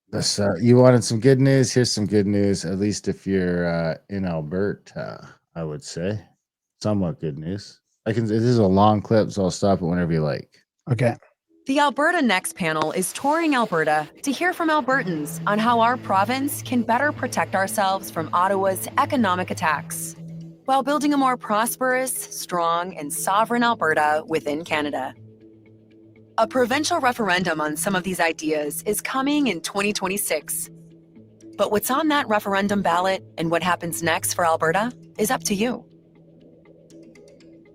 This, you wanted some good news? Here's some good news, at least if you're in Alberta, I would say. Somewhat good news. This is a long clip, so I'll stop it whenever you like. Okay. The Alberta Next panel is touring Alberta to hear from Albertans on how our province can better protect ourselves from Ottawa's economic attacks, while building a more prosperous, strong, and sovereign Alberta within Canada. A provincial referendum on some of these ideas is coming in 2026. But what's on that referendum ballot and what happens next for Alberta is up to you.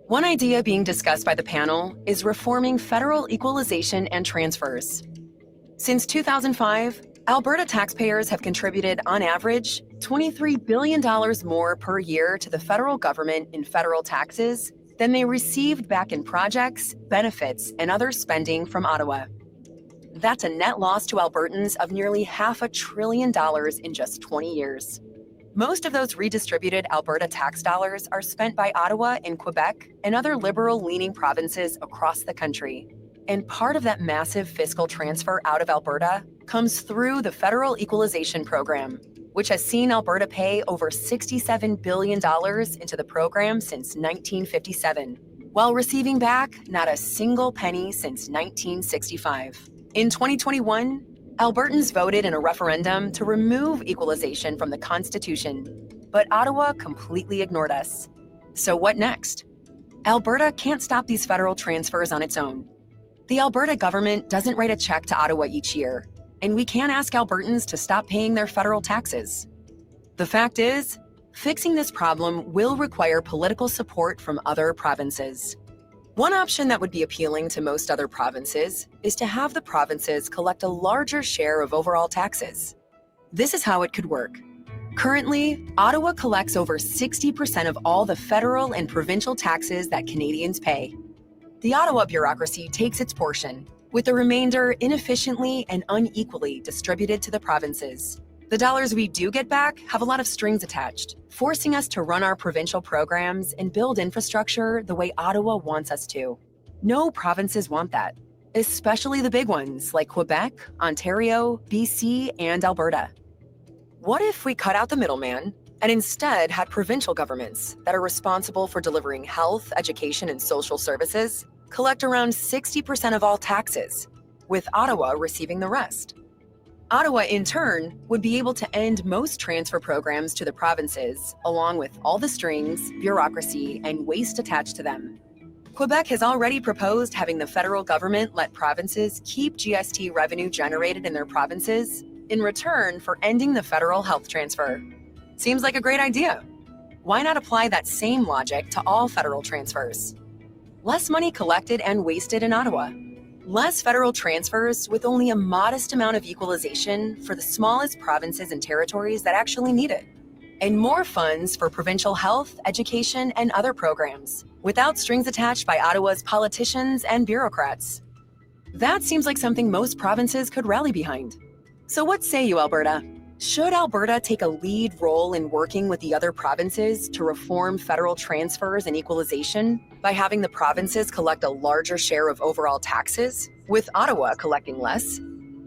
One idea being discussed by the panel is reforming federal equalization and transfers. Since 2005, Alberta taxpayers have contributed, on average, $23 billion more per year to the federal government in federal taxes than they received back in projects, benefits, and other spending from Ottawa. That's a net loss to Albertans of nearly $500 billion in just 20 years. Most of those redistributed Alberta tax dollars are spent by Ottawa and Quebec and other liberal-leaning provinces across the country. And part of that massive fiscal transfer out of Alberta comes through the federal equalization program, which has seen Alberta pay over $67 billion into the program since 1957, while receiving back not a single penny since 1965. In 2021, Albertans voted in a referendum to remove equalization from the Constitution, but Ottawa completely ignored us. So what next? Alberta can't stop these federal transfers on its own. The Alberta government doesn't write a check to Ottawa each year, and we can't ask Albertans to stop paying their federal taxes. The fact is, fixing this problem will require political support from other provinces. One option that would be appealing to most other provinces is to have the provinces collect a larger share of overall taxes. This is how it could work. Currently, Ottawa collects over 60% of all the federal and provincial taxes that Canadians pay. The Ottawa bureaucracy takes its portion, with the remainder inefficiently and unequally distributed to the provinces. The dollars we do get back have a lot of strings attached, forcing us to run our provincial programs and build infrastructure the way Ottawa wants us to. No provinces want that, especially the big ones like Quebec, Ontario, BC, and Alberta. What if we cut out the middleman and instead had provincial governments that are responsible for delivering health, education, and social services collect around 60% of all taxes, with Ottawa receiving the rest? Ottawa, in turn, would be able to end most transfer programs to the provinces, along with all the strings, bureaucracy, and waste attached to them. Quebec has already proposed having the federal government let provinces keep GST revenue generated in their provinces in return for ending the federal health transfer. Seems like a great idea. Why not apply that same logic to all federal transfers? Less money collected and wasted in Ottawa. Less federal transfers with only a modest amount of equalization for the smallest provinces and territories that actually need it. And more funds for provincial health, education, and other programs, without strings attached by Ottawa's politicians and bureaucrats. That seems like something most provinces could rally behind. So what say you, Alberta? Should Alberta take a lead role in working with the other provinces to reform federal transfers and equalization by having the provinces collect a larger share of overall taxes, with Ottawa collecting less?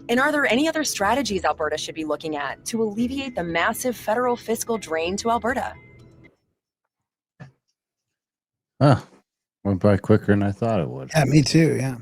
And are there any other strategies Alberta should be looking at to alleviate the massive federal fiscal drain to Alberta? Went by quicker than I thought it would. Yeah, me too. Yeah.